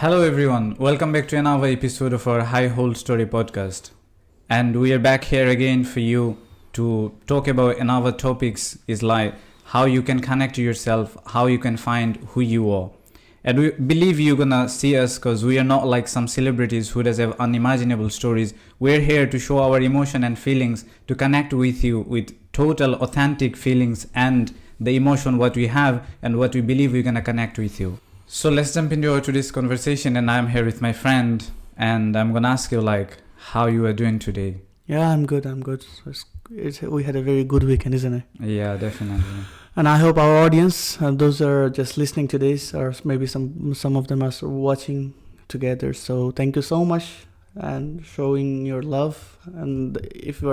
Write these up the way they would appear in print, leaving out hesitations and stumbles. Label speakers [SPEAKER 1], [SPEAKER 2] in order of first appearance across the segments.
[SPEAKER 1] Hello everyone, welcome back to another episode of our High Hold Story podcast. And we are back here again for you to talk about another topics is like how you can connect to yourself, how you can find who you are. And we believe you're gonna see us because we are not like some celebrities who does have unimaginable stories. We're here to show our emotion and feelings, to connect with you with total authentic feelings and the emotion what we have and what we believe we're gonna connect with you. So let's jump into our today's conversation, and I'm here with my friend, and I'm gonna ask you like how you are doing today.
[SPEAKER 2] Yeah, I'm good. We had a very good weekend, isn't it?
[SPEAKER 1] Yeah, definitely.
[SPEAKER 2] And I hope our audience, those are just listening to this, or maybe some of them are watching together. So thank you so much and showing your love. And if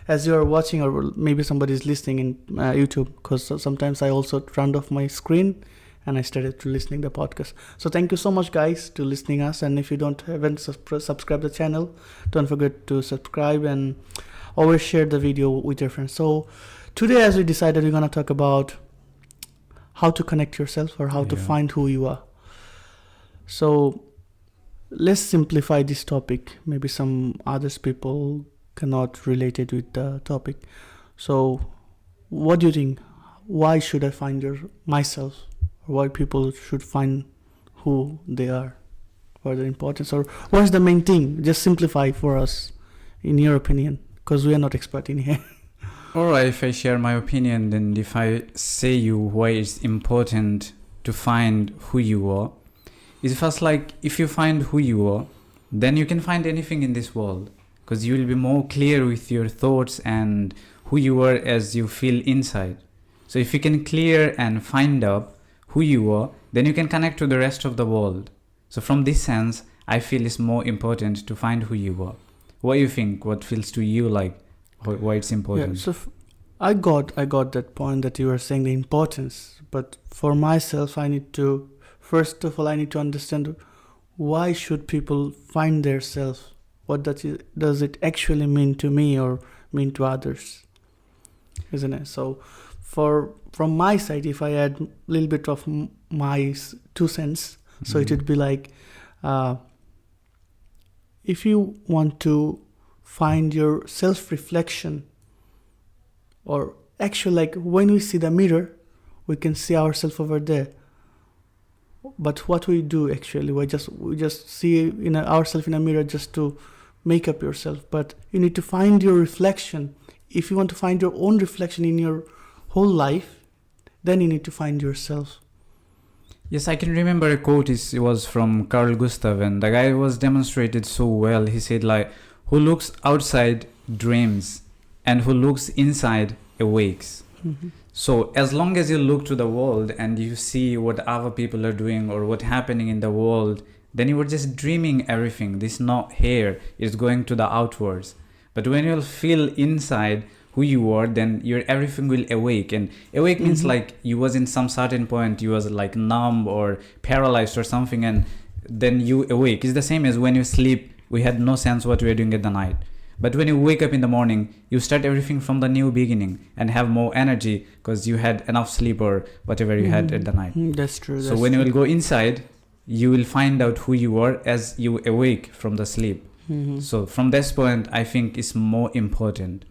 [SPEAKER 2] as you are watching, or maybe somebody is listening in YouTube, because sometimes I also turned off my screen and I started to listening the podcast. So thank you so much, guys, to listening us. And if you haven't subscribed the channel, don't forget to subscribe and always share the video with your friends. So today, as we decided, we're gonna talk about how to connect yourself or how to find who you are. So let's simplify this topic. Maybe some others people cannot relate it with the topic. So what do you think? Why should I find myself? Or why people should find who they are, or the importance, or what's the main thing? Just simplify for us, in your opinion, because we are not expert in here.
[SPEAKER 1] Alright, if I share my opinion, then if I say you why it's important to find who you are, it's first like if you find who you are, then you can find anything in this world, because you will be more clear with your thoughts and who you are as you feel inside. So if you can clear and find out who you are, then you can connect to the rest of the world. So from this sense, I feel it's more important to find who you are. What do you think? What feels to you like why it's important?
[SPEAKER 2] Yeah, so I got that point that you were saying the importance, but for myself, first of all, I need to understand why should people find their self? What does it actually mean to me or mean to others? Isn't it? So from my side, if I add a little bit of my 2 cents, so it would be like, if you want to find your self-reflection, or actually like when we see the mirror, we can see ourselves over there. But what we do actually, we just see ourselves in a mirror just to make up yourself. But you need to find your reflection. If you want to find your own reflection in your whole life, then you need to find yourself.
[SPEAKER 1] Yes, I can remember a quote. It was from Carl Gustav, and the guy was demonstrated so well. He said like, who looks outside dreams, and who looks inside awakes.
[SPEAKER 2] Mm-hmm.
[SPEAKER 1] So as long as you look to the world and you see what other people are doing or what's happening in the world, then you were just dreaming everything. This is not here, it's going to the outwards. But when you'll feel inside who you are, then everything will awake. And awake means like you was in some certain point, you was like numb or paralyzed or something, and then you awake. It's the same as when you sleep, we had no sense what we were doing at the night. But when you wake up in the morning, you start everything from the new beginning and have more energy because you had enough sleep or whatever you had at the night.
[SPEAKER 2] That's true.
[SPEAKER 1] So when you will go inside, you will find out who you are as you awake from the sleep.
[SPEAKER 2] Mm-hmm.
[SPEAKER 1] So from this point, I think it's more important.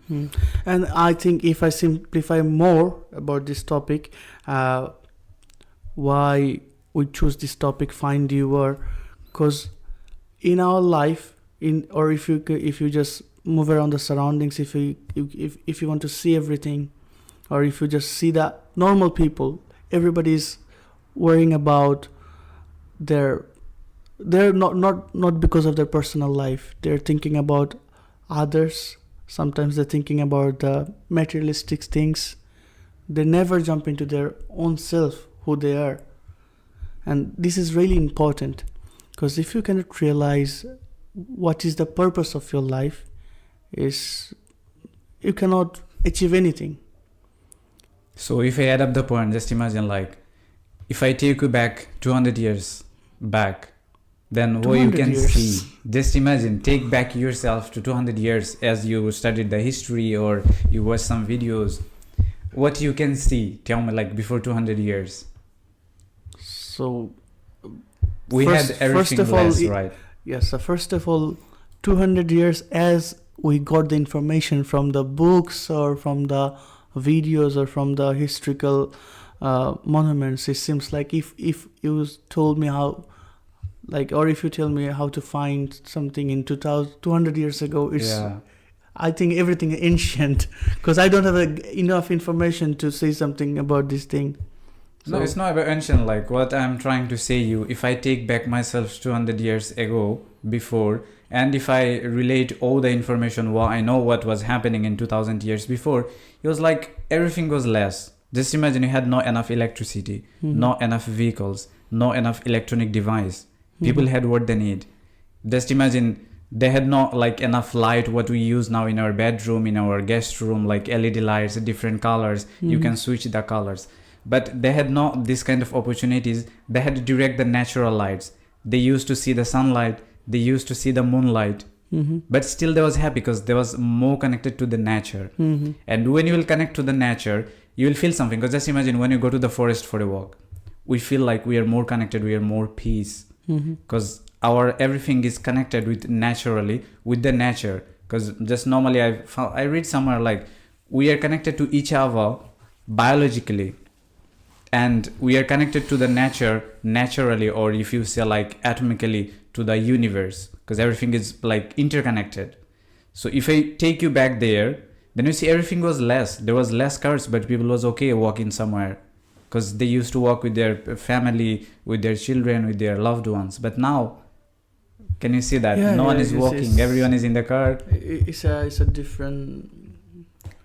[SPEAKER 2] And I think if I simplify more about this topic, why we choose this topic, find you are, because in our life, if you just move around the surroundings, if you want to see everything, or if you just see the normal people, everybody's worrying about they're not because of their personal life. They're thinking about others. Sometimes they're thinking about the materialistic things. They never jump into their own self, who they are. And this is really important, because if you cannot realize what is the purpose of your life, you cannot achieve anything.
[SPEAKER 1] So if I add up the point, just imagine like, if I take you back 200 years back, then what you can see, just imagine, take back yourself to 200 years as you studied the history or you watch some videos. What you can see, tell me, like before 200 years.
[SPEAKER 2] So
[SPEAKER 1] We had everything less, right?
[SPEAKER 2] Yes. So first of all, 200 years as we got the information from the books or from the videos or from the historical monuments, it seems like if you told me how, like, or if you tell me how to find something in 200 years ago, it's
[SPEAKER 1] Yeah.
[SPEAKER 2] I think everything ancient because I don't have enough information to say something about this thing.
[SPEAKER 1] No, it's not about ancient. Like what I'm trying to say you, if I take back myself 200 years ago before, and if I relate all the information, what I know what was happening in 2000 years before, it was like everything was less. Just imagine you had not enough electricity, not enough vehicles, not enough electronic device. People had what they need. Just imagine they had not like enough light what we use now in our bedroom, in our guest room, like LED lights, different colors. You can switch the colors. But they had not this kind of opportunities. They had to direct the natural lights. They used to see the sunlight. They used to see the moonlight. But still they was happy because they was more connected to the nature. And when you will connect to the nature, you will feel something. Because just imagine when you go to the forest for a walk, we feel like we are more connected, we are more peace. Because our everything is connected with naturally with the nature. Because just normally I read somewhere like we are connected to each other biologically. And we are connected to the nature naturally, or if you say like atomically to the universe, because everything is like interconnected. So if I take you back there, then you see everything was less. There was less cars, but people was okay walking somewhere because they used to walk with their family, with their children, with their loved ones. But now, can you see that? No one is walking. Everyone is in the car.
[SPEAKER 2] It's a different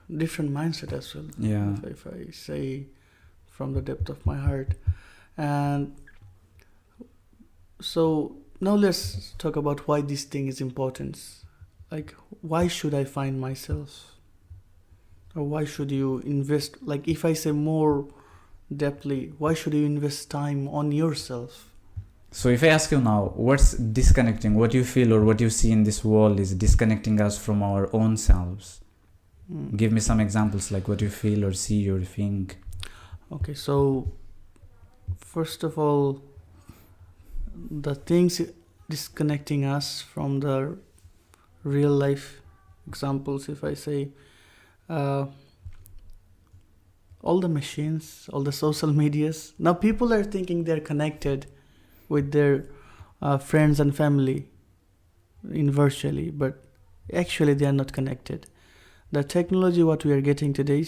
[SPEAKER 2] mindset as well.
[SPEAKER 1] Yeah.
[SPEAKER 2] If I say from the depth of my heart. And so now let's talk about why this thing is important. Like, why should I find myself? Or why should you invest, like if I say more depthly, why should you invest time on yourself?
[SPEAKER 1] So if I ask you now, what's disconnecting, what you feel or what you see in this world is disconnecting us from our own selves? Give me some examples, like what you feel or see or think.
[SPEAKER 2] Okay, so first of all, the things disconnecting us from the real life examples, if I say, all the machines, all the social medias. Now people are thinking they're connected with their friends and family in virtually, but actually they are not connected. The technology what we are getting today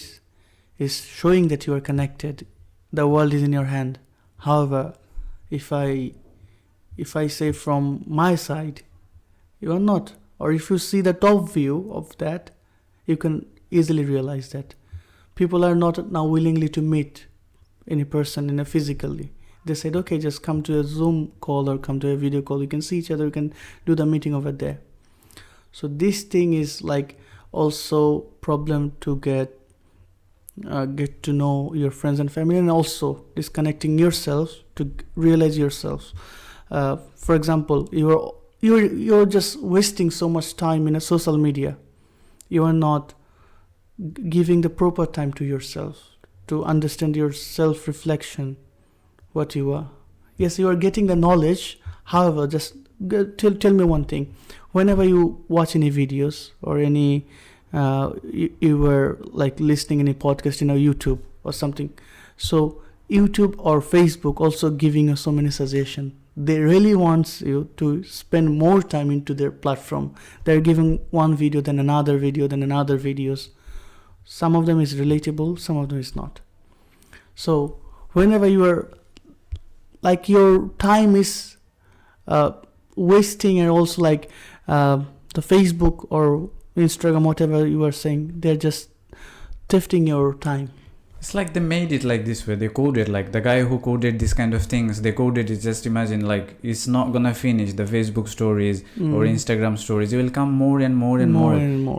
[SPEAKER 2] is showing that you are connected. The world is in your hand. However, if I say from my side, you are not. Or if you see the top view of that, you can easily realize that people are not now willingly to meet any person in a physically. They said, okay, just come to a Zoom call or come to a video call. You can see each other. You can do the meeting over there. So this thing is like also problem to get to know your friends and family, and also disconnecting yourself to realize yourself. For example, you're just wasting so much time in a social media. You are not giving the proper time to yourself to understand your self-reflection, what you are. Yes, you are getting the knowledge. However, just tell me one thing. Whenever you watch any videos or any you were like listening any podcast in a YouTube or something, so YouTube or Facebook also giving you so many suggestions. They really want you to spend more time into their platform. They're giving one video, then another video, then another videos. Some of them is relatable, some of them is not. So whenever you are like your time is wasting, and also like the Facebook or Instagram, whatever you are saying, they're just thefting your time.
[SPEAKER 1] It's like they made it like this way. They coded, like the guy who coded this kind of things, they coded it. Just imagine, like it's not gonna finish the Facebook stories or Instagram stories. It will come more and more and more.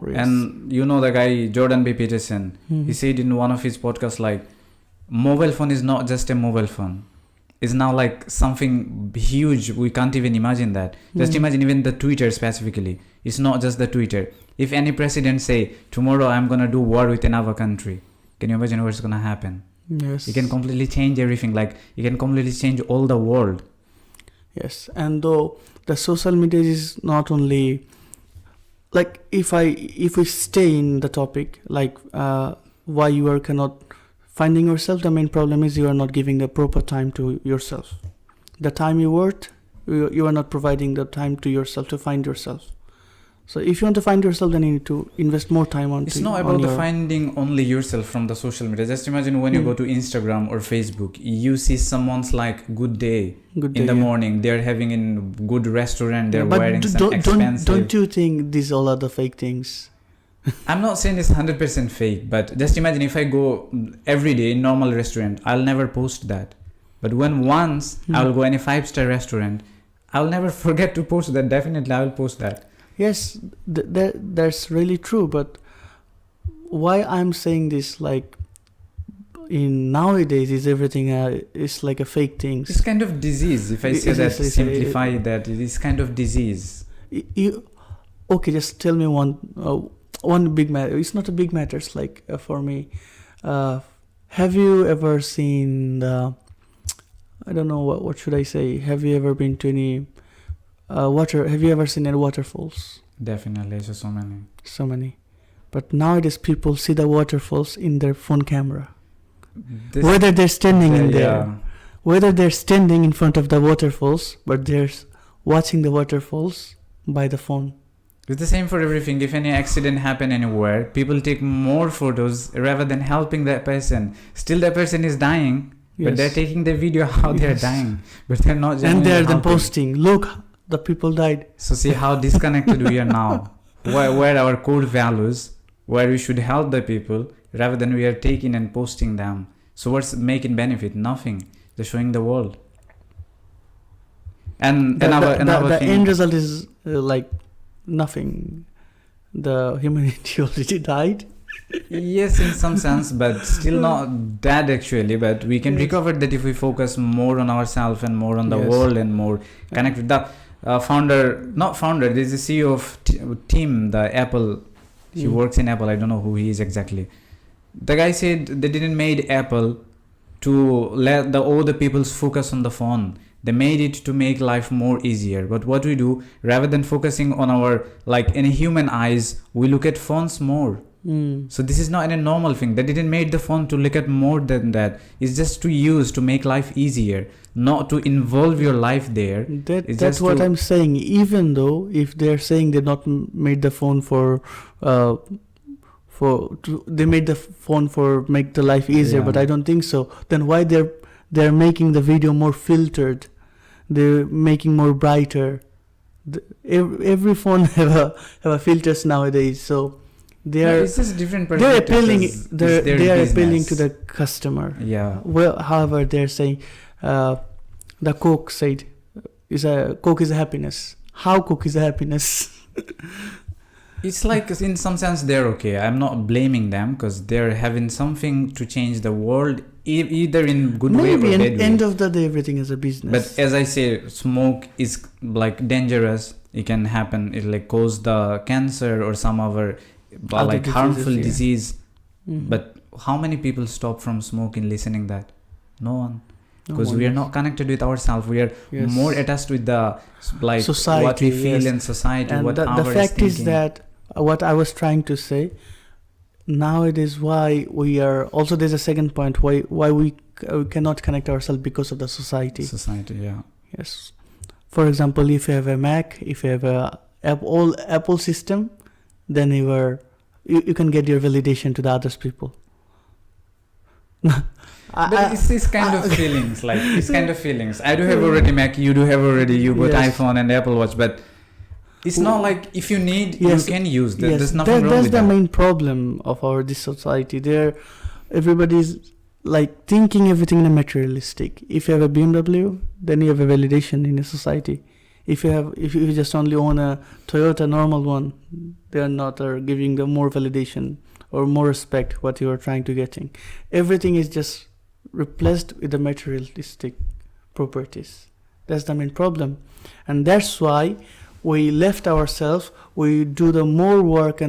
[SPEAKER 2] Yes.
[SPEAKER 1] And you know the guy Jordan B. Peterson, he said in one of his podcasts, like mobile phone is not just a mobile phone. It's now like something huge. We can't even imagine that. Just imagine even the Twitter specifically. It's not just the Twitter. If any president say, tomorrow I'm gonna do war with another country, can you imagine what's gonna happen?
[SPEAKER 2] Yes.
[SPEAKER 1] You can completely change everything. Like you can completely change all the world.
[SPEAKER 2] Yes, and though the social media is not only like, if we stay in the topic, like why you are cannot finding yourself, the main problem is you are not giving the proper time to yourself. The time you worth, you are not providing the time to yourself to find yourself. So if you want to find yourself, then you need to invest more time on.
[SPEAKER 1] It's not about the finding only yourself from the social media. Just imagine when you go to Instagram or Facebook, you see someone's like good day in the morning. They're having in good restaurant. They're wearing some expensive.
[SPEAKER 2] Don't you think these all are the fake things?
[SPEAKER 1] I'm not saying it's 100% fake, but just imagine if I go every day in normal restaurant, I'll never post that. But when once I'll go in a 5-star restaurant, I'll never forget to post that. Definitely I will post that.
[SPEAKER 2] Yes, that's really true. But why I'm saying this, like, in nowadays is everything is like a fake thing.
[SPEAKER 1] It's kind of disease. If I say that, simplify that, it is kind of disease.
[SPEAKER 2] Okay, just tell me one big matter. It's not a big matter. It's like for me. Have you ever seen the? I don't know what should I say. Have you ever been to any water? Have you ever seen any waterfalls?
[SPEAKER 1] Definitely, there's so many.
[SPEAKER 2] So many, but nowadays people see the waterfalls in their phone camera. Whether they're standing in there, whether they're standing in front of the waterfalls, but they're watching the waterfalls by the phone.
[SPEAKER 1] It's the same for everything. If any accident happen anywhere, people take more photos rather than helping that person. Still, that person is dying, but they're taking the video how they're dying, but they're not.
[SPEAKER 2] And they're then posting, look, the people died.
[SPEAKER 1] So see how disconnected we are now. Where our core values, where we should help the people, rather than we are taking and posting them. So what's making benefit? Nothing. They're showing the world. And the
[SPEAKER 2] end result is like nothing. The humanity already died.
[SPEAKER 1] Yes, in some sense, but still not that actually. But we can recover that if we focus more on ourselves and more on the world and more connect with the there's the CEO of Tim, the Apple. He works in Apple. I don't know who he is exactly. The guy said they didn't made Apple to let all the people's focus on the phone. They made it to make life more easier. But what we do, rather than focusing on our, like in human eyes, we look at phones more. So this is not a normal thing. They didn't make the phone to look at more than that. It's just to use to make life easier, not to involve your life there.
[SPEAKER 2] That's what I'm saying. Even though if they're saying they not made the phone they made the phone for make the life easier, but I don't think so. Then why they're making the video more filtered? They're making more brighter. Every phone have a filters nowadays, so.
[SPEAKER 1] It's just different
[SPEAKER 2] they're appealing. They're appealing to the customer.
[SPEAKER 1] Yeah.
[SPEAKER 2] Well, however, they're saying, the Coke said, Coke is a happiness. How Coke is a happiness?
[SPEAKER 1] It's like in some sense they're okay. I'm not blaming them because they're having something to change the world, either in good way or bad way.
[SPEAKER 2] Maybe at the end of the day, everything is a business.
[SPEAKER 1] But as I say, smoke is like dangerous. It can happen. It like cause the cancer or some other like harmful disease. But how many people stop from smoking, listening that? No one. Because we are not connected with ourselves. We are more attached with the like society, what we feel in society.
[SPEAKER 2] And
[SPEAKER 1] what
[SPEAKER 2] the fact is that what I was trying to say nowadays, why we are also, there's a second point why we cannot connect ourselves because of the society. Yes. For example, if you have a Mac, if you have a Apple system, then you can get your validation to the others people.
[SPEAKER 1] But it's kind of feelings, like it's kind of feelings. I do have already Mac, you do have already, you got iPhone and Apple Watch, but it's not like if you need, you can use that. There's nothing wrong with that. That's the
[SPEAKER 2] main problem of this society. Everybody's like thinking everything in a materialistic. If you have a BMW, then you have a validation in a society. If you just only own a Toyota normal one, they are not giving them more validation or more respect what you are trying to getting. Everything is just replaced with the materialistic properties. That's the main problem, and that's why we left ourselves. We do the more work,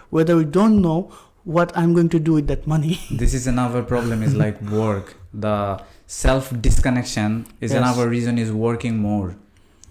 [SPEAKER 2] whether we don't know what I'm going to do with that money.
[SPEAKER 1] This is another problem. Is like work. The self disconnection is another reason is working more.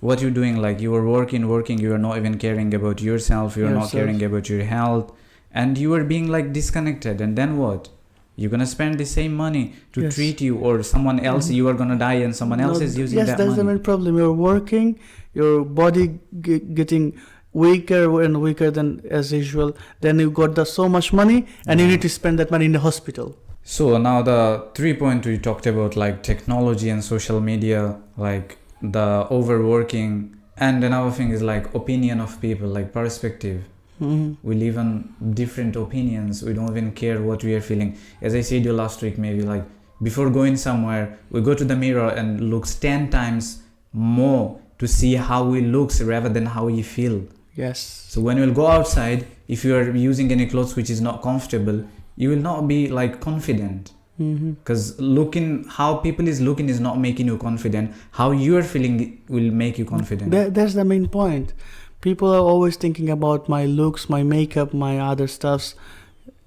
[SPEAKER 1] what you're doing, like you are working, you are not even caring about yourself, you're not
[SPEAKER 2] Yourself.
[SPEAKER 1] caring about your health, and you are being like disconnected. And then what? You're gonna spend the same money to
[SPEAKER 2] Yes.
[SPEAKER 1] treat you, or someone else, you are gonna die and someone else is using
[SPEAKER 2] yes,
[SPEAKER 1] that
[SPEAKER 2] that's the
[SPEAKER 1] money.
[SPEAKER 2] main problem. You're working, your body getting weaker and weaker than as usual. Then you got so much money, and you
[SPEAKER 1] Yeah.
[SPEAKER 2] need to spend that money in the hospital.
[SPEAKER 1] So now the 3 point we talked about, like technology and social media, like the overworking, and another thing is like opinion of people, like perspective. We live on different opinions. We don't even care what we are feeling. As I said you last week, maybe like before going somewhere, we go to the mirror and looks 10 times more to see how we looks rather than how we feel.
[SPEAKER 2] Yes.
[SPEAKER 1] So when we'll go outside, if you are using any clothes which is not comfortable, you will not be like confident. Because looking how people is looking is not making you confident. How you are feeling will make you confident.
[SPEAKER 2] That's the main point. People are always thinking about my looks, my makeup, my other stuffs,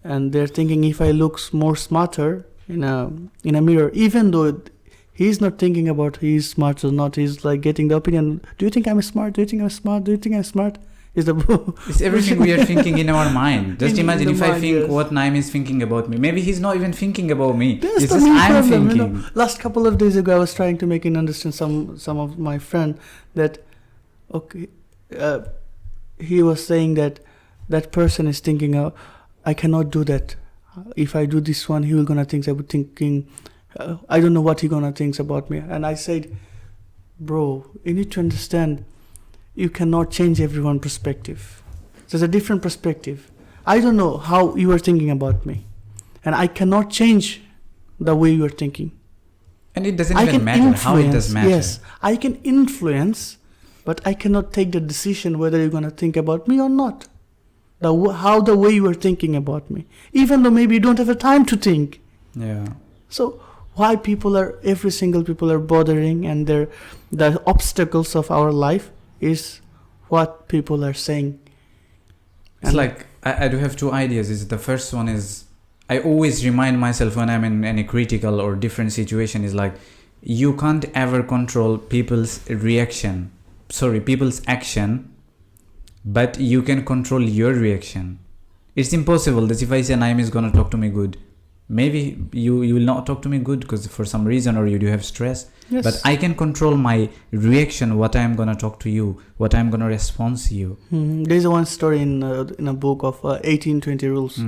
[SPEAKER 2] and they're thinking if I look more smarter in a mirror, even though he's not thinking about he's smart or not, he's like getting the opinion. Do you think I'm smart? Do you think I'm smart? Do you think I'm smart? Is the
[SPEAKER 1] It's everything we are thinking in our mind. Just
[SPEAKER 2] In
[SPEAKER 1] imagine
[SPEAKER 2] the
[SPEAKER 1] if I
[SPEAKER 2] mind,
[SPEAKER 1] think
[SPEAKER 2] yes.
[SPEAKER 1] what Naim is thinking about me. Maybe he's not even thinking about me.
[SPEAKER 2] That's
[SPEAKER 1] It's
[SPEAKER 2] the
[SPEAKER 1] just
[SPEAKER 2] main
[SPEAKER 1] I'm
[SPEAKER 2] problem,
[SPEAKER 1] thinking.
[SPEAKER 2] Last couple of days ago, I was trying to make him understand some of my friend that, okay, he was saying that person is thinking, I cannot do that. If I do this one, he will gonna think. I would thinking, I don't know what he gonna thinks about me. And I said, bro, you need to understand, you cannot change everyone's perspective. There's a different perspective. I don't know how you are thinking about me, and I cannot change the way you are thinking.
[SPEAKER 1] And it doesn't
[SPEAKER 2] I
[SPEAKER 1] even
[SPEAKER 2] can
[SPEAKER 1] matter how it does
[SPEAKER 2] influence,
[SPEAKER 1] matter.
[SPEAKER 2] yes, I can influence, but I cannot take the decision whether you're gonna think about me or not. How the way you are thinking about me, even though maybe you don't have the time to think.
[SPEAKER 1] Yeah.
[SPEAKER 2] So why every single people are bothering, and the obstacles of our life is what people are saying.
[SPEAKER 1] It's like I do have two ideas. The first one is I always remind myself when I'm in any critical or different situation is like you can't ever control people's action, but you can control your reaction. It's impossible that if I say Naim is gonna talk to me good, maybe you will not talk to me good because for some reason, or you do have stress.
[SPEAKER 2] Yes.
[SPEAKER 1] But I can control my reaction, what I'm gonna talk to you, what I'm gonna respond to you.
[SPEAKER 2] There's one story in a book of 1820 rules.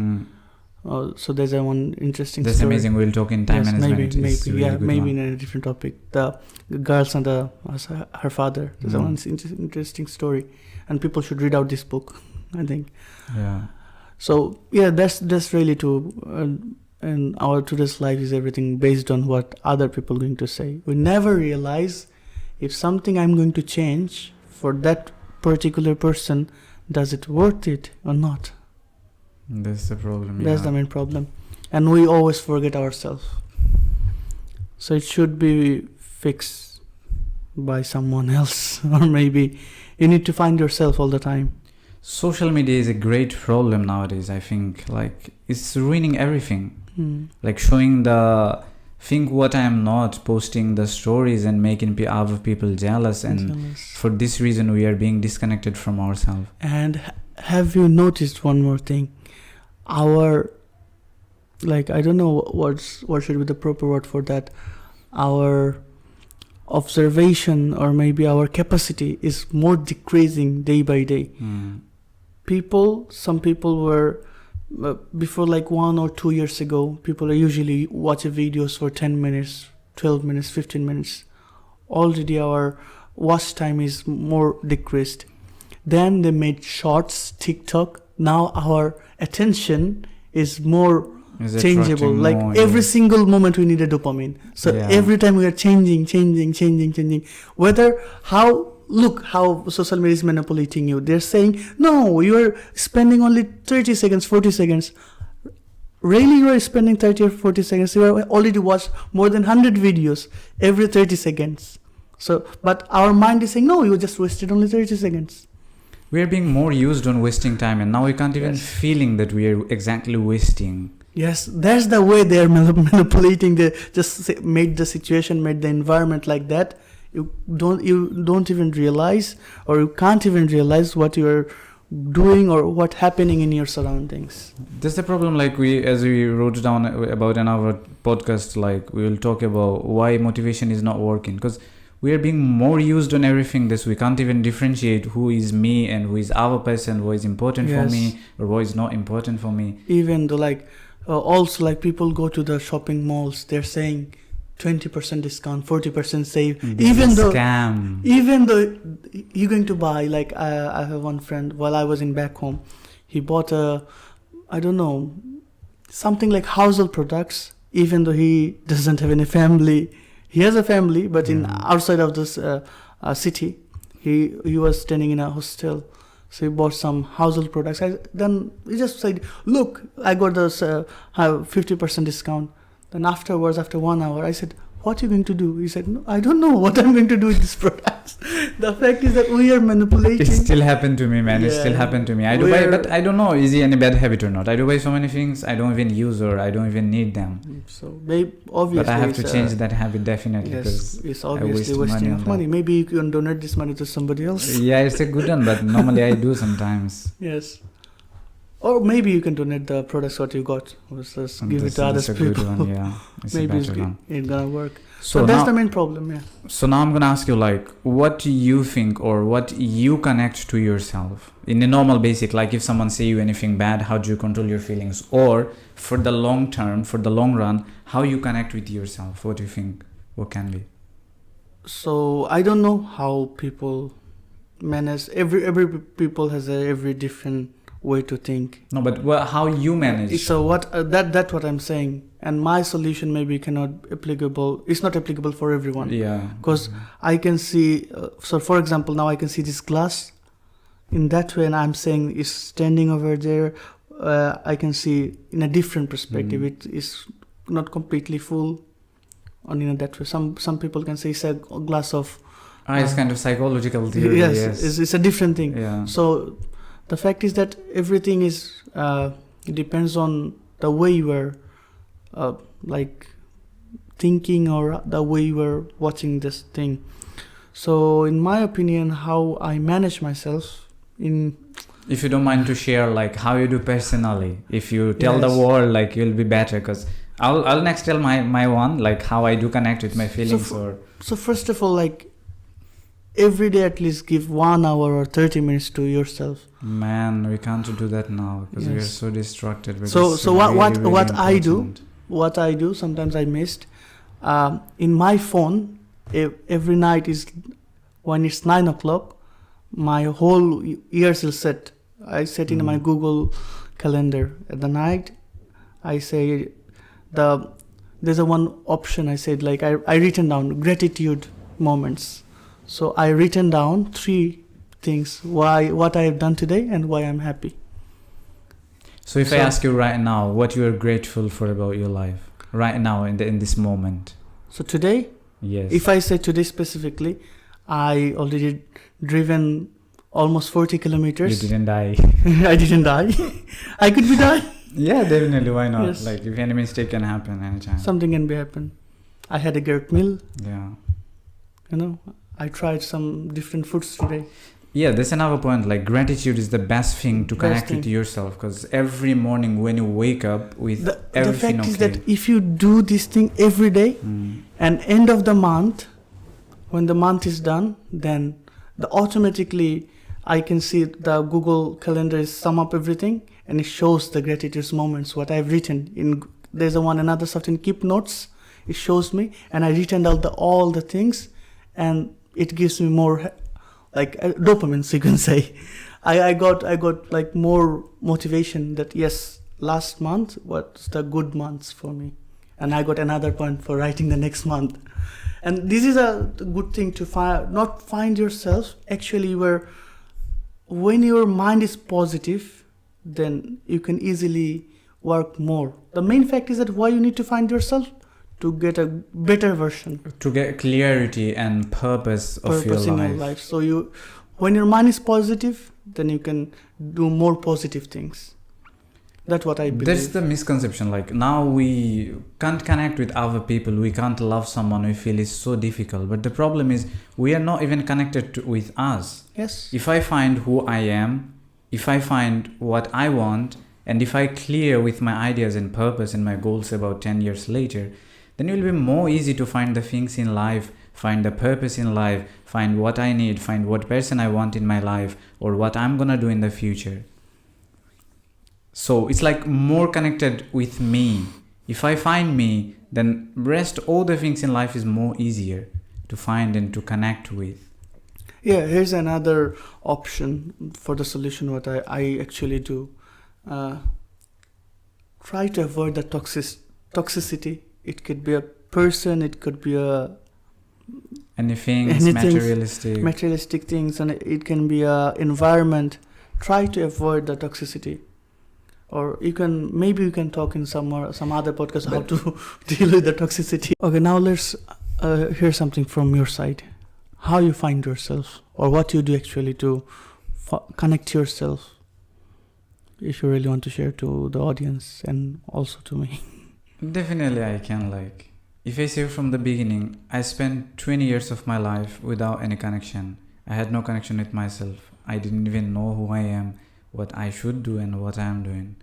[SPEAKER 2] So there's one interesting
[SPEAKER 1] That's
[SPEAKER 2] story.
[SPEAKER 1] amazing. We'll talk in time management. It's
[SPEAKER 2] Maybe,
[SPEAKER 1] really
[SPEAKER 2] yeah,
[SPEAKER 1] good
[SPEAKER 2] maybe
[SPEAKER 1] one.
[SPEAKER 2] in a different topic. The girls and her father. There's one interesting story, and people should read out this book, I think.
[SPEAKER 1] Yeah.
[SPEAKER 2] So yeah, that's really to. And our today's life is everything based on what other people are going to say. We never realize if something I'm going to change for that particular person, does it worth it or not?
[SPEAKER 1] That's the problem.
[SPEAKER 2] That's the main problem. And we always forget ourselves. So it should be fixed by someone else. Or maybe you need to find yourself all the time.
[SPEAKER 1] Social media is a great problem nowadays. I think like it's ruining everything. Like showing what I am not, posting the stories and making other people jealous. And for this reason, we are being disconnected from ourselves.
[SPEAKER 2] And have you noticed one more thing? I don't know what should be the proper word for that. Our observation or maybe our capacity is more decreasing day by day. Some people were before, like 1 or 2 years ago, people are usually watching videos for 10 minutes, 12 minutes, 15 minutes. Already our watch time is more decreased. Then they made shorts, TikTok. Now our attention is more changeable. Like every single moment we need a dopamine. So every time we are changing. Look how social media is manipulating you. They're saying, no, you are spending only 30 seconds, 40 seconds. Really, you are spending 30 or 40 seconds. You are already watched more than 100 videos every 30 seconds. So, but our mind is saying, no, you just wasted only 30 seconds.
[SPEAKER 1] We are being more used on wasting time, and now we can't even feeling that we are exactly wasting.
[SPEAKER 2] Yes, that's the way they are manipulating. They just made the situation, made the environment like that. you don't even realize, or you can't even realize what you're doing or what happening in your surroundings.
[SPEAKER 1] That's the problem. Like as we wrote down about in our podcast, like we will talk about why motivation is not working, because we are being more used on everything this we can't even differentiate who is me and who is our person, who is important for me or who is not important for me.
[SPEAKER 2] Even though also like people go to the shopping malls, they're saying 20% discount, 40% save.
[SPEAKER 1] Scam.
[SPEAKER 2] Even though you're going to buy, like I have one friend, while I was in back home, he bought something like household products, even though he doesn't have any family. He has a family, but in outside of this city, he was staying in a hostel. So he bought some household products. Then he just said, "Look, I got this 50% discount." Then afterwards, after 1 hour, I said, "What are you going to do?" He said, "No, I don't know what I'm going to do with these products." The fact is that we are manipulating.
[SPEAKER 1] It still happened to me, man. It still happened to me. I do buy, but I don't know, is it any bad habit or not? I do buy so many things I don't even use or I don't even need them.
[SPEAKER 2] So obviously,
[SPEAKER 1] but I have to change that habit definitely.
[SPEAKER 2] Yes, it's obviously wasting of money. Maybe you can donate this money to somebody else.
[SPEAKER 1] Yeah, it's a good one, but normally I do sometimes.
[SPEAKER 2] Yes. Or maybe you can donate the products what you got. Just give it to other people.
[SPEAKER 1] Good one, yeah.
[SPEAKER 2] Maybe it's gonna work.
[SPEAKER 1] So
[SPEAKER 2] that's the main problem, yeah.
[SPEAKER 1] So now I'm gonna ask you, like, what do you think or what you connect to yourself in a normal basic, like if someone say you anything bad, how do you control your feelings? Or for the long term, for the long run, how you connect with yourself? What do you think? What can be?
[SPEAKER 2] So I don't know how people manage. Every people has every different way to think.
[SPEAKER 1] No, but how you manage?
[SPEAKER 2] So that's what I'm saying. And my solution maybe cannot applicable. It's not applicable for everyone.
[SPEAKER 1] Yeah.
[SPEAKER 2] Because I can see. So for example, now I can see this glass. In that way, and I'm saying it's standing over there. I can see in a different perspective. It is not completely full. And in that way, some people can say it's a glass of.
[SPEAKER 1] It's kind of psychological theory.
[SPEAKER 2] Yes. It's a different thing.
[SPEAKER 1] Yeah.
[SPEAKER 2] So the fact is that everything is it depends on the way you are thinking or the way you are watching this thing. So in my opinion, how I manage myself
[SPEAKER 1] if you don't mind to share, like how you do personally, if you tell the world, like you'll be better, because I'll next tell my one, like how I do connect with my feelings.
[SPEAKER 2] So first of all, like every day at least give 1 hour or 30 minutes to yourself.
[SPEAKER 1] Man, we can't do that now because we are so distracted.
[SPEAKER 2] So what I do, sometimes I missed. In my phone, every night is when it's 9 o'clock, my whole years is set. I set in my Google calendar. At the night, I say there's a one option. I said like I written down gratitude moments. So I written down 3 things, what I have done today and why I'm happy.
[SPEAKER 1] So if I ask you right now, what you are grateful for about your life right now in this moment? So
[SPEAKER 2] today?
[SPEAKER 1] Yes.
[SPEAKER 2] If I say today specifically, I already driven almost 40 kilometers.
[SPEAKER 1] You didn't die.
[SPEAKER 2] I didn't die. I could be dying.
[SPEAKER 1] Yeah, definitely. Why not?
[SPEAKER 2] Yes.
[SPEAKER 1] Like if any mistake can happen anytime.
[SPEAKER 2] Something can be happen. I had a great meal.
[SPEAKER 1] Yeah.
[SPEAKER 2] I tried some different foods today.
[SPEAKER 1] Yeah, that's another point. Like gratitude is the best thing to connect with yourself, because every morning when you wake up with everything
[SPEAKER 2] the fact is that if you do this thing every day, and end of the month, when the month is done, then automatically I can see the Google Calendar is sum up everything and it shows the gratitude moments what I've written. There's another software, Keep Notes. It shows me, and I written out all the things, and it gives me more like dopamine, so you can say. I got like more motivation that yes, last month was the good months for me, and I got another point for writing the next month. And this is a good thing to find yourself actually, where when your mind is positive, then you can easily work more. The main fact is that why you need to find yourself, to get a better version,
[SPEAKER 1] to get clarity and purpose in your life.
[SPEAKER 2] So when your mind is positive, then you can do more positive things. That's what I believe.
[SPEAKER 1] That's the misconception. Like now we can't connect with other people. We can't love someone we feel is so difficult. But the problem is we are not even connected with us.
[SPEAKER 2] Yes.
[SPEAKER 1] If I find who I am, if I find what I want, and if I clear with my ideas and purpose and my goals about 10 years later, then it will be more easy to find the things in life, find the purpose in life, find what I need, find what person I want in my life, or what I'm gonna do in the future. So it's like more connected with me. If I find me, then rest all the things in life is more easier to find and to connect with.
[SPEAKER 2] Yeah, here's another option for the solution. What I actually do. Try to avoid the toxicity. It could be a person, it could be
[SPEAKER 1] anything
[SPEAKER 2] materialistic things, and it can be a environment. Try to avoid the toxicity. Or you can talk in some other podcast how to deal with the toxicity. Okay, now let's hear something from your side. How you find yourself, or what you do actually to connect yourself. If you really want to share to the audience and also to me.
[SPEAKER 1] Definitely I can. Like, if I say from the beginning, I spent 20 years of my life without any connection. I had no connection with myself. I didn't even know who I am, what I should do and what I am doing.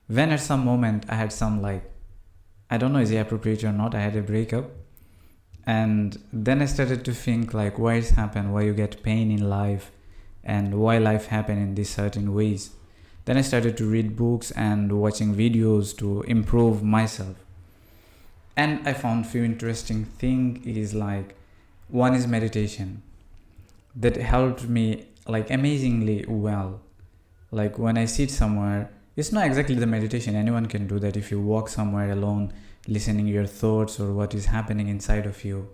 [SPEAKER 1] When at some moment I had some, like, I don't know is it appropriate or not, I had a breakup. And then I started to think like why it's happened, why you get pain in life and why life happen in these certain ways. Then I started to read books and watching videos to improve myself. And I found few interesting thing is like, one is meditation. That helped me like amazingly well. Like when I sit somewhere, it's not exactly the meditation, anyone can do that. If you walk somewhere alone, listening your thoughts or what is happening inside of you,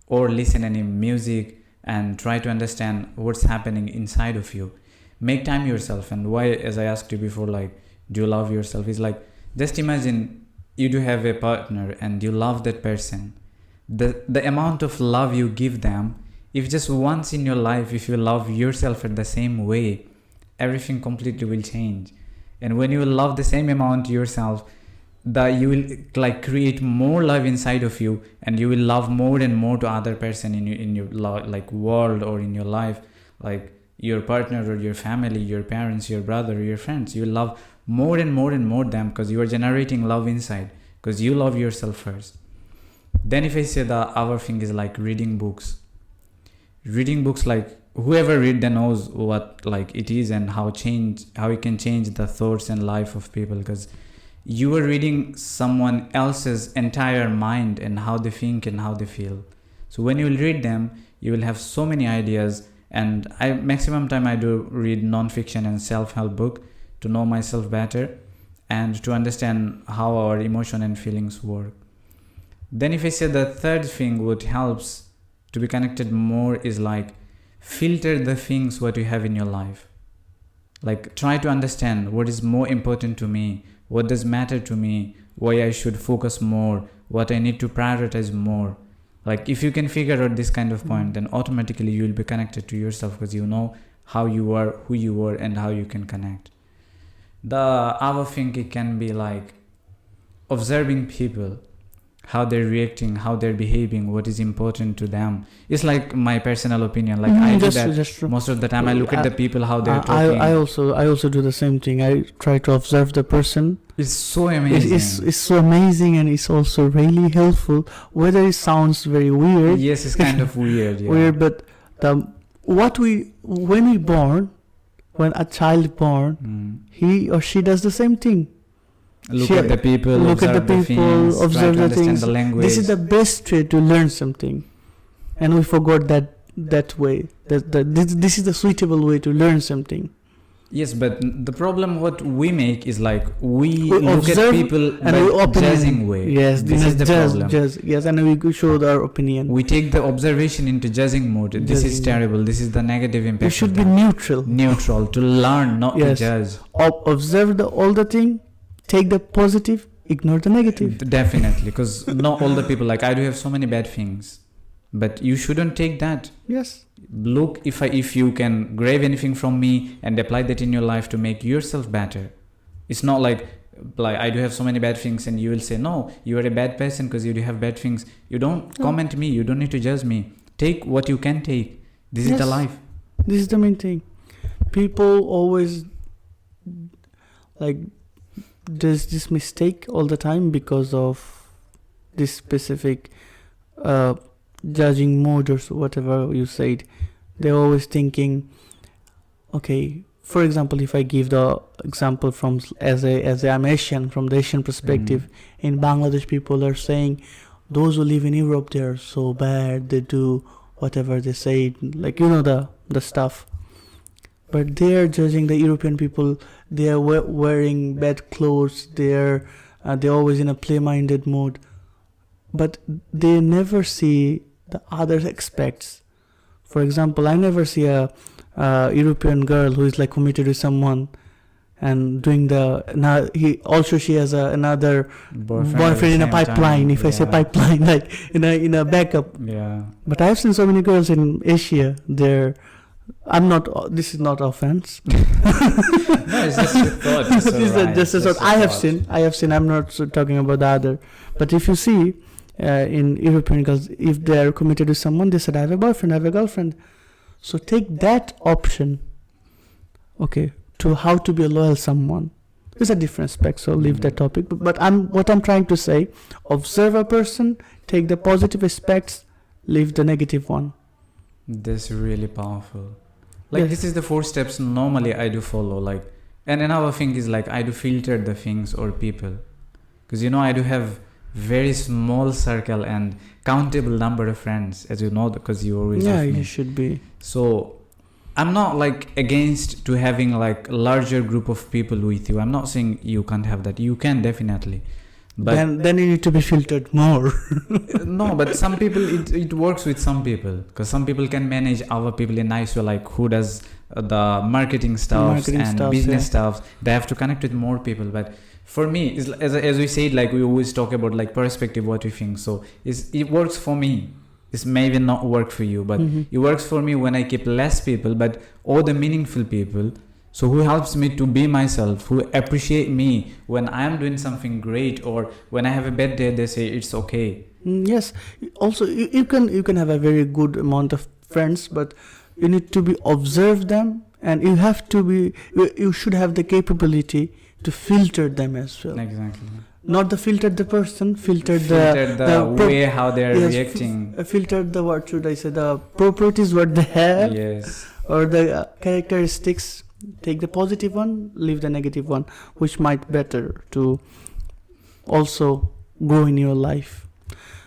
[SPEAKER 1] or listen any music and try to understand what's happening inside of you. Make time yourself. And why, as I asked you before, like, do you love yourself? Is like, just imagine you do have a partner and you love that person. The amount of love you give them, if just once in your life, if you love yourself in the same way, everything completely will change. And when you love the same amount yourself, that you will like create more love inside of you, and you will love more and more to other person in your like world or in your life, like your partner or your family, your parents, your brother, or your friends. You will love more and more and more them because you are generating love inside, because you love yourself first. Then if I say the other thing is like reading books, like whoever read them knows what like it is and how it can change the thoughts and life of people, because you are reading someone else's entire mind and how they think and how they feel. So when you will read them, you will have so many ideas. And maximum time I do read non-fiction and self-help book to know myself better and to understand how our emotion and feelings work. Then if I say the third thing what helps to be connected more is like filter the things what you have in your life. Like try to understand what is more important to me, what does matter to me, why I should focus more, what I need to prioritize more. Like if you can figure out this kind of point, then automatically you will be connected to yourself, because you know how you are, who you are, and how you can connect. The other thing, it can be like observing people, how they're reacting, how they're behaving, what is important to them. It's like my personal opinion. Like I do that most of the time. I look at the people, how they're talking.
[SPEAKER 2] I also do the same thing. I try to observe the person.
[SPEAKER 1] It's so amazing.
[SPEAKER 2] It's so amazing, and it's also really helpful. Whether it sounds very weird.
[SPEAKER 1] Yes, it's kind of weird. Yeah.
[SPEAKER 2] Weird, but when a child born, he or she does the same thing.
[SPEAKER 1] Look at the people, observe the things. The language.
[SPEAKER 2] This is the best way to learn something, and we forgot that way. This is the suitable way to learn something.
[SPEAKER 1] Yes, but the problem what we make is like we look at people
[SPEAKER 2] and
[SPEAKER 1] by judging way.
[SPEAKER 2] Yes,
[SPEAKER 1] this is the problem.
[SPEAKER 2] Yes, and we show our opinion.
[SPEAKER 1] We take the observation into judging mode. This is terrible. This is the negative impact.
[SPEAKER 2] We should be neutral.
[SPEAKER 1] Neutral to learn, not to judge.
[SPEAKER 2] Observe all the thing. Take the positive, ignore the negative.
[SPEAKER 1] Definitely, because not all the people, like I do have so many bad things, but you shouldn't take that.
[SPEAKER 2] Yes.
[SPEAKER 1] Look, if you can grab anything from me and apply that in your life to make yourself better, It's not like I do have so many bad things and you will say, no, you are a bad person because you do have bad things. You don't comment me. You don't need to judge me. Take what you can take. This is the life.
[SPEAKER 2] This is the main thing. People always like there's this mistake all the time because of this specific judging mode or whatever you said. They're always thinking, okay, for example, if I give the example from as I'm Asian, from the Asian perspective, in Bangladesh people are saying those who live in Europe, they're so bad, they do whatever they say, like the stuff. But they're judging the European people. They're wearing bad clothes. They're always in a play-minded mode. But they never see the other aspects. For example, I never see a European girl who is like committed to someone and doing she has another boyfriend in a pipeline. If I say pipeline, like in a backup.
[SPEAKER 1] Yeah.
[SPEAKER 2] But I've seen so many girls in Asia. This is not offense.
[SPEAKER 1] No, it's just a thought.
[SPEAKER 2] Just a thought. I have seen. I'm not talking about the other. But if you see in European girls, if they are committed to someone, they said, I have a boyfriend, I have a girlfriend. So take that option, okay, to how to be a loyal someone. It's a different spec, so leave that topic. But what I'm trying to say, observe a person, take the positive aspects, leave the negative one.
[SPEAKER 1] That's really powerful. This is the 4 steps normally I do follow. And another thing is I do filter the things or people. Because I do have very small circle and countable number of friends, as you know, because you always have me.
[SPEAKER 2] You should be. So
[SPEAKER 1] I'm not against to having larger group of people with you. I'm not saying you can't have that. You can definitely. But
[SPEAKER 2] then you need to be filtered more.
[SPEAKER 1] No, but some people, it works with some people. Because some people can manage our people in nice way, who does the marketing stuff and business stuff. They have to connect with more people. But for me, as we said, we always talk about perspective, what we think. So it works for me. It's maybe not work for you, but it works for me when I keep less people, but all the meaningful people. So who helps me to be myself, who appreciate me when I am doing something great, or when I have a bad day, they say it's okay.
[SPEAKER 2] Yes. Also, you can have a very good amount of friends, but you need to be observe them, and you should have the capability to filter them as well.
[SPEAKER 1] Exactly.
[SPEAKER 2] Not the filter the person, filter
[SPEAKER 1] the way how they are reacting.
[SPEAKER 2] Filter the, what should I say, the properties what they have.
[SPEAKER 1] Yes.
[SPEAKER 2] Or the characteristics. Take the positive one, leave the negative one, which might better to also grow in your life.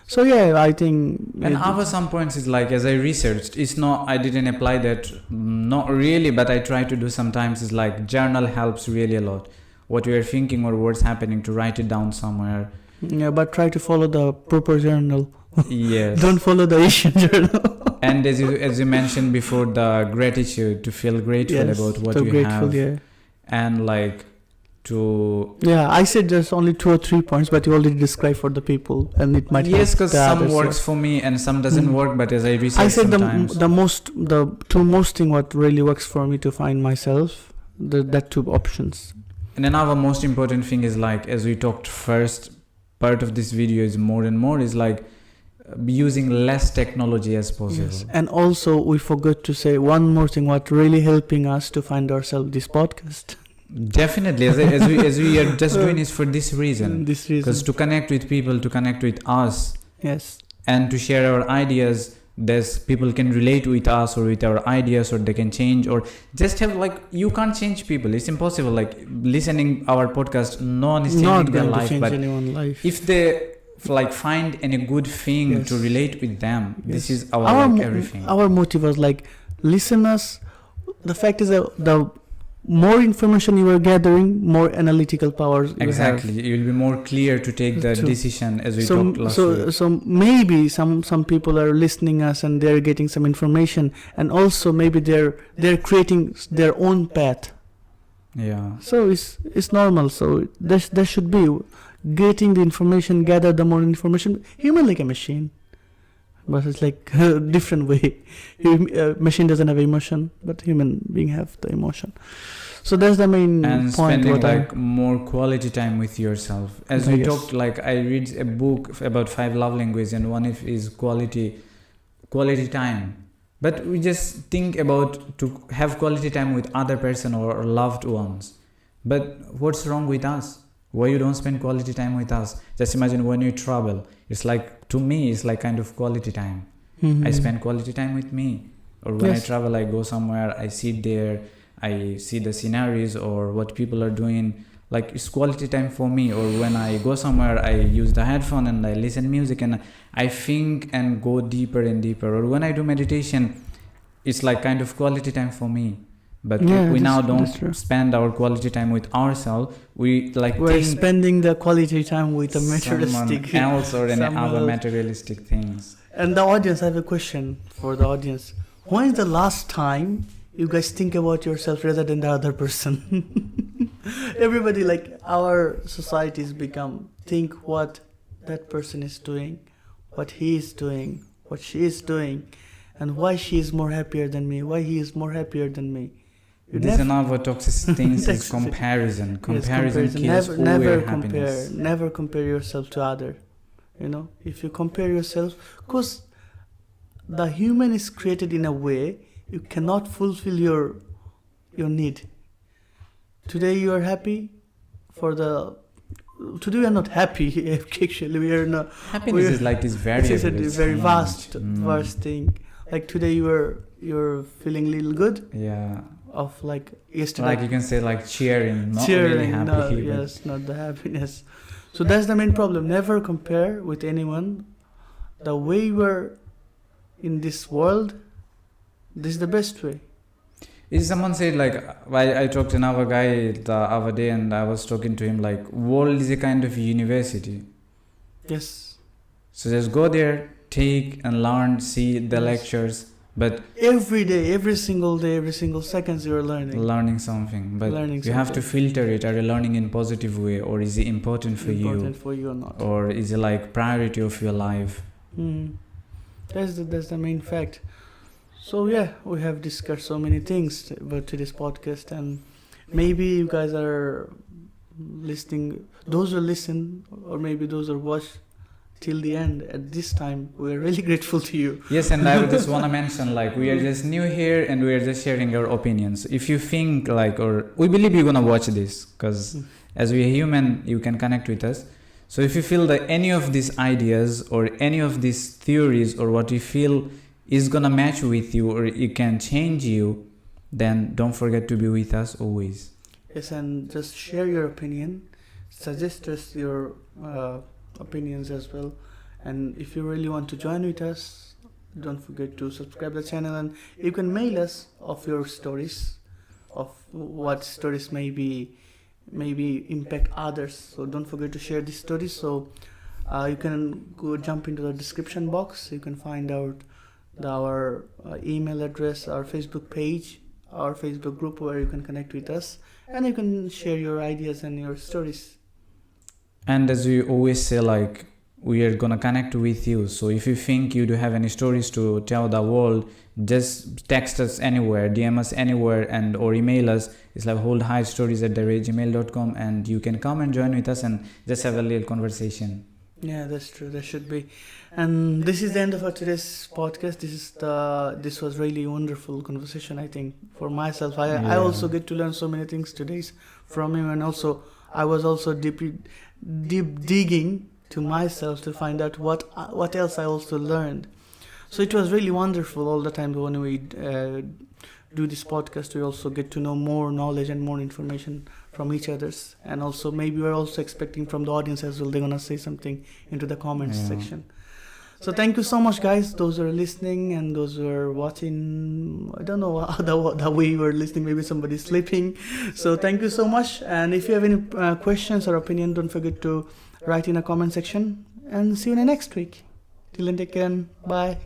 [SPEAKER 2] So I think.
[SPEAKER 1] And other some points is as I researched, it's not, I didn't apply that, not really, but I try to do sometimes is journal helps really a lot. What you are thinking or what's happening, to write it down somewhere.
[SPEAKER 2] Yeah, but try to follow the proper journal.
[SPEAKER 1] Yes.
[SPEAKER 2] Don't follow the Asian journal.
[SPEAKER 1] And as you mentioned before, the gratitude, to feel grateful about what you have. Yeah. And to...
[SPEAKER 2] Yeah, I said there's only 2 or 3 points, but you already described for the people, and it might help.
[SPEAKER 1] Yes, because some works for me and some doesn't work, but as I research
[SPEAKER 2] I said
[SPEAKER 1] sometimes...
[SPEAKER 2] the 2 most thing what really works for me to find myself, that 2 options.
[SPEAKER 1] And another most important thing is as we talked first, part of this video is more and more is using less technology as possible. Yes.
[SPEAKER 2] And also we forgot to say one more thing, what really helping us to find ourselves, this podcast.
[SPEAKER 1] Definitely, as we are just doing this for this reason. Because to connect with people, to connect with us.
[SPEAKER 2] Yes.
[SPEAKER 1] And to share our ideas, people can relate with us or with our ideas, or they can change, or just have you can't change people. It's impossible. Listening our podcast, no one is changing their life. But
[SPEAKER 2] life.
[SPEAKER 1] If they find any good thing to relate with them, this is our everything.
[SPEAKER 2] Our motive was listeners. The fact is that the more information you are gathering, more analytical powers you have.
[SPEAKER 1] You'll be more clear to take the decision, as we talked last week.
[SPEAKER 2] So maybe some people are listening us and they're getting some information, and also maybe they're creating their own path.
[SPEAKER 1] Yeah.
[SPEAKER 2] So it's normal. So there should be getting the information, gather the more information. Human like a machine. but it's like a different way. Machine doesn't have emotion, but human being have the emotion. So that's the main
[SPEAKER 1] and
[SPEAKER 2] point.
[SPEAKER 1] spending like more quality time with yourself. As we talked, like I read a book about 5 love languages, and one is quality time. But we just think about to have quality time with other person or loved ones. But what's wrong with us? Why you don't spend quality time with us? Just imagine when you travel. It's like, to me, it's like kind of quality time. I spend quality time with me. Or when I travel, I go somewhere, I sit there, I see the sceneries or what people are doing. Like, it's quality time for me. Or when I go somewhere, I use the headphone and I listen music and I think and go deeper and deeper. Or when I do meditation, it's like kind of quality time for me. But we now don't spend our quality time with ourselves. We're
[SPEAKER 2] spending the quality time with the materialistic
[SPEAKER 1] else or any other materialistic things.
[SPEAKER 2] And the audience, I have a question for the audience. When is the last time you guys think about yourself rather than the other person? Everybody, like our societies become think what that person is doing, what he is doing, what she is doing, and why she is more happier than me, why he is more happier than me.
[SPEAKER 1] This another toxic things is comparison. Comparison kills
[SPEAKER 2] never
[SPEAKER 1] happiness.
[SPEAKER 2] Never compare yourself to other. You know, if you compare yourself, because the human is created in a way you cannot fulfill your need. Today you are happy today we are not happy. Actually, we are not.
[SPEAKER 1] Happiness is like this variable.
[SPEAKER 2] It's a very vast thing. Like today you're feeling a little good.
[SPEAKER 1] Yeah.
[SPEAKER 2] Of like yesterday.
[SPEAKER 1] Like you can say like cheering, not really happy.
[SPEAKER 2] No, yes, not the happiness. So that's the main problem. Never compare with anyone. The way we're in this world, this is the best way.
[SPEAKER 1] Is someone said like, I talked to another guy the other day and I was talking to him like, world is a kind of university.
[SPEAKER 2] Yes.
[SPEAKER 1] So just go there, take and learn, see the lectures. But
[SPEAKER 2] every day, every single day, every single second you're
[SPEAKER 1] learning something. But you have to filter it. Are you learning in positive way, or is it important for you?
[SPEAKER 2] Important for you or not?
[SPEAKER 1] Or is it like priority of your life?
[SPEAKER 2] That's the main fact. So yeah, we have discussed so many things about today's podcast, and maybe you guys are listening. Those who listen, or maybe those who watch till the end at this time, we are really grateful to you.
[SPEAKER 1] Yes, and I would just want to mention, like, we are just new here and we are just sharing our opinions. If you think like, or we believe you're gonna watch this, because as we are human, you can connect with us. So if you feel that any of these ideas or any of these theories or what you feel is gonna match with you or it can change you, then don't forget to be with us always.
[SPEAKER 2] Yes, and just share your opinion, suggest us your opinions as well, and if you really want to join with us, don't forget to subscribe the channel, and you can mail us of your stories, of what stories maybe impact others. So don't forget to share these stories. So you can go jump into the description box. You can find out our email address, our Facebook page, our Facebook group where you can connect with us, and you can share your ideas and your stories.
[SPEAKER 1] And as we always say, like, we are gonna connect with you. So if you think you do have any stories to tell the world, just text us anywhere, DM us anywhere, and or email us. It's like holdhighstories@gmail.com, and you can come and join with us and just have a little conversation.
[SPEAKER 2] Yeah, that's true. That should be. And this is the end of our today's podcast. This was really wonderful conversation, I think, for myself. I also get to learn so many things today from him, and also I was also deep digging to myself to find out what else I also learned. So it was really wonderful all the time when we do this podcast. We also get to know more knowledge and more information from each others, and also maybe we're also expecting from the audience as well. They're gonna say something into the comments section. So thank you so much, guys. Those who are listening and those who are watching. I don't know the way you are listening. Maybe somebody's sleeping. So thank you so much. And if you have any questions or opinion, don't forget to write in a comment section. And see you in the next week. Till then, take care and bye.